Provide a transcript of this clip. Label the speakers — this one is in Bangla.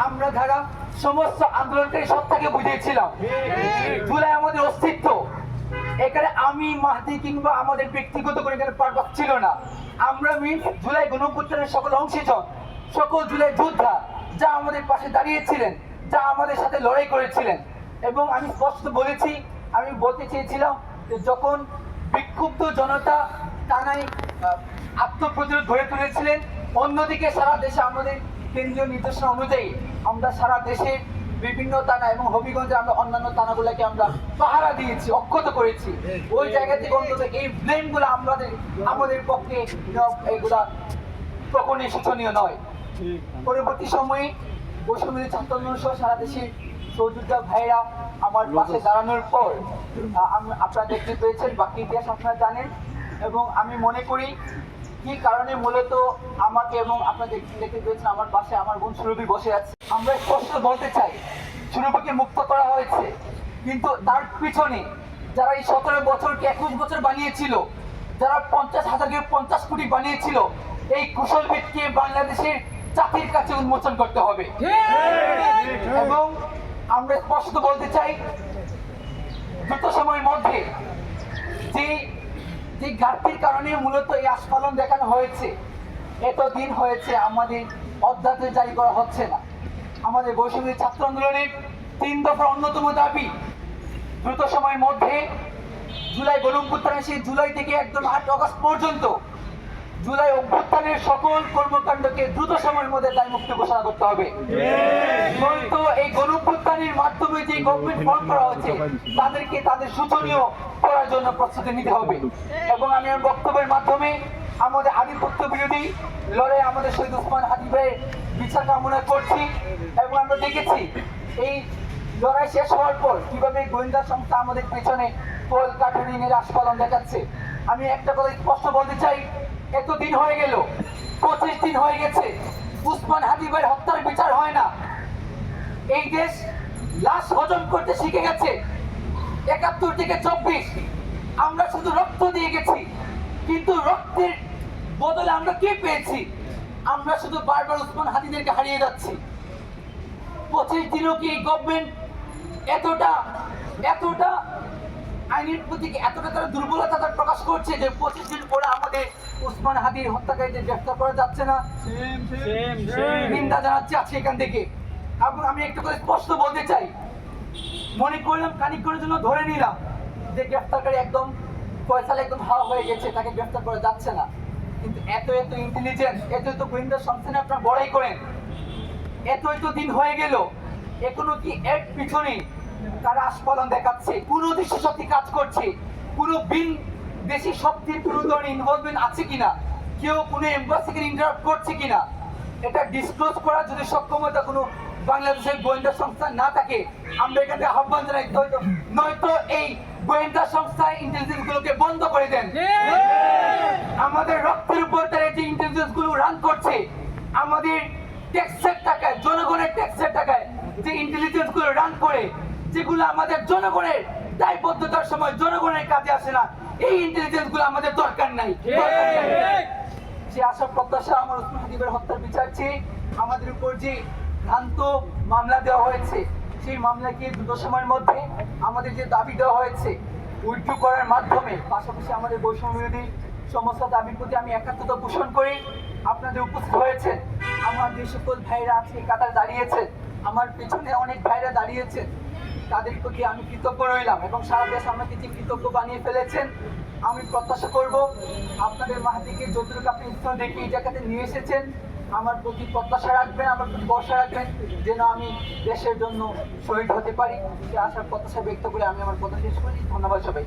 Speaker 1: আমরা যারা সমস্ত আন্দোলনকারী সত্তাকে বুঝিয়েছিলাম জুলাই আমাদের অস্তিত্ব। এখানে আমি মাহদি কিংবা আমাদের ব্যক্তিগত কোনো এখানে পারপাস ছিল না। আমরা জুলাই গণঅভ্যুত্থানের সকল অংশীজন, সকল জুলাই যোদ্ধা যা আমাদের পাশে দাঁড়িয়েছিলেন, যা আমাদের সাথে লড়াই করেছিলেন। এবং আমি স্পষ্ট বলেছি, আমি বলতে চেয়েছিলাম যে যখন বিক্ষুব্ধ জনতা টানাই আত্মপ্রতিরোধ গড়ে তুলেছিলেন, অন্যদিকে সারা দেশে আমাদের কেন্দ্রীয় নির্দেশনা অনুযায়ী আমরা সারা দেশে বিভিন্ন থানা এবং হবিগঞ্জে আমরা অন্যান্য থানাগুলোকে আমরা পাহারা দিয়েছি, অক্ষত করেছি। ওই জায়গা থেকে অন্তত এই ব্লেমগুলো আমাদের পক্ষে এগুলা কখনই শোচনীয় নয়। পরবর্তী সময়ে বৈষম্য ছাত্র আন্দোলন সহ সারা দেশের সহযোদ্ধা ভাইরা আমার পাশে দাঁড়ানোর পর আপনারা দেখতে পেয়েছেন, বাকি ইতিহাস আপনারা জানেন। এবং আমি মনে করি কি কারণে মূলত আমাকে এবং আপনারা দেখতে পেয়েছেন আমার পাশে আমার বোন সুরভি বসে আছে। আমরা স্পষ্ট বলতে চাই, সুরভিকে মুক্ত করা হয়েছে, কিন্তু তার পিছনে যারা এই 17 বছরকে 21 বছর বানিয়েছিল, যারা 50,000কে 50 কোটি বানিয়েছিল, এই কুশলবিদকে বাংলাদেশের জাতির কাছে উন্মোচন করতে হবে। এবং আমরা স্পষ্ট বলতে চাই, দ্রুত সময়ের মধ্যে যে ঘাটতির কারণে মূলত এই আস্ফালন দেখানো হয়েছে, এতদিন হয়েছে আমাদের অধ্যাদেশ জারি করা হচ্ছে না। আমাদের বৈষম্য ছাত্র আন্দোলনের 3 দফার অন্যতম দাবি, দ্রুত সময়ের মধ্যে জুলাই গণঅভ্যুত্থানের সেই জুলাই থেকে একদম 8 আগস্ট পর্যন্ত জুলাই অভ্যুত্থানের সকল কর্মকাণ্ডকে দ্রুত সময়ের মধ্যে দায়মুক্ত ঘোষণা করতে হবে। তো এই গণঅভ্যুত্থানের মাধ্যমে যে গভর্নমেন্ট ফর্ম করা হচ্ছে তাদেরকে তাদের শোচনীয় করার জন্য প্রস্তুতি নিতে হবে। এবং আমি আমার বক্তব্যের মাধ্যমে আমাদের আধিপত্য বিরোধী লড়াই আমাদের শহীদ ওসমান হাদি ভাইয়ের বিচার কামনা করছি। এবং আমরা দেখেছি এই লড়াই শেষ হওয়ার পর কিভাবে গোয়েন্দা সংস্থা আমাদের পেছনে পোল কাঠুরি নিয়ে আস্ফালন দেখাচ্ছে। আমি একটা কথা স্পষ্ট বলতে চাই, এতদিন হয়ে গেল, 25 দিন হয়ে গেছে, ওসমান হাদি ভাইয়ের হত্যার বিচার হয় না। এই দেশ লাশ হজম করতে শিখে গেছে। 71 থেকে 24 আমরা শুধু রক্ত দিয়ে গেছি, কিন্তু রক্তের বদলে আমরা কি পেয়েছি? আমরা শুধু বারবার ওসমান হাদিদেরকে হারিয়ে যাচ্ছি। 25 দিনও কি গভর্নমেন্ট এতটা আইনের প্রতি এতটা তারা দুর্বলতা তারা প্রকাশ করছে যে 25 দিন পরে আমাদের ওসমান হাদির হত্যাকারীদের গ্রেফতার করা যাচ্ছে না? নিন্দা জানাচ্ছি আজকে এখান থেকে। এবং আমি একটু করে স্পষ্ট বলতে চাই, মনে করলাম খানিকক্ষণের জন্য ধরে নিলাম যে গ্রেফতারকারী একদম ফয়সালা একদম হাওয়া হয়ে গেছে, তাকে গ্রেফতার করা যাচ্ছে না। কিন্তু এত ইন্টেলিজেন্স, এত গোয়েন্দা সংস্থানে আপনারা বড়াই করেন, এত দিন হয়ে গেল, এখনো কি এর পিছনে তারা আস্ফালন দেখাচ্ছে? কোনো দেশি শক্তি কাজ করছে? কোনো দেশি শক্তির কোনো ধরনের ইনভলভমেন্ট আছে কিনা? কেউ কোনো এম্বাসিকে ইন্টারাপ্ট করছে কিনা? এটা ডিসক্লোজ করার যদি সক্ষমতা কোনো বাংলাদেশের গোয়েন্দা সংস্থা না থাকে, আমরা এখান থেকে আহ্বান জানাই, নয়তো এই গোয়েন্দা সংস্থা ইন্টেলিজেন্স গুলোকে বন্ধ করে দেন। আমাদের রক্তের উপর তারা যে ইন্টেলিজেন্স গুলো রান করছে, আমাদের ট্যাক্সের টাকায়, জনগণের ট্যাক্সের টাকায় যে ইন্টেলিজেন্স গুলো রান করে, যেগুলো আমাদের জনগণের দায়বদ্ধতার সময় জনগণের কাজে আসে না, এই ইন্টেলিজেন্স গুলো আমাদের দরকার নাই। যে আশা প্রত্যাশা আমার ওসমান হাদিবের হত্যার বিচার চেয়ে আমাদের উপর যে ভ্রান্ত মামলা দেওয়া হয়েছে, সেই মামলাকে দ্রুত সময়ের মধ্যে আমাদের যে দাবি দেওয়া হয়েছে উইথড্র করার মাধ্যমে, পাশাপাশি আমাদের বৈষম্য বিরোধী সমস্ত দাবির প্রতি আমি একাত্মতা পোষণ করি। আপনাদের উপস্থিত হয়েছেন আমার যে সকল ভাইরা আজকে কাতার দাঁড়িয়েছে, আমার পেছনে অনেক ভাইরা দাঁড়িয়েছে, তাদের প্রতি আমি কৃতজ্ঞ রইলাম। এবং সারা দেশ আমাকে যে কৃতজ্ঞ বানিয়ে ফেলেছেন, আমি প্রত্যাশা করব আপনাদের মাহাদিকে যতটুকু আপনি ইচ্ছা দেখে এই জায়গাতে নিয়ে এসেছেন, আমার প্রতি প্রত্যাশা রাখবেন, আমার প্রতি ভরসা রাখবেন, যেন আমি দেশের জন্য শহীদ হতে পারি। সে আশার প্রত্যাশা ব্যক্ত করে আমি আমার কথা শেষ করি। ধন্যবাদ সবাই।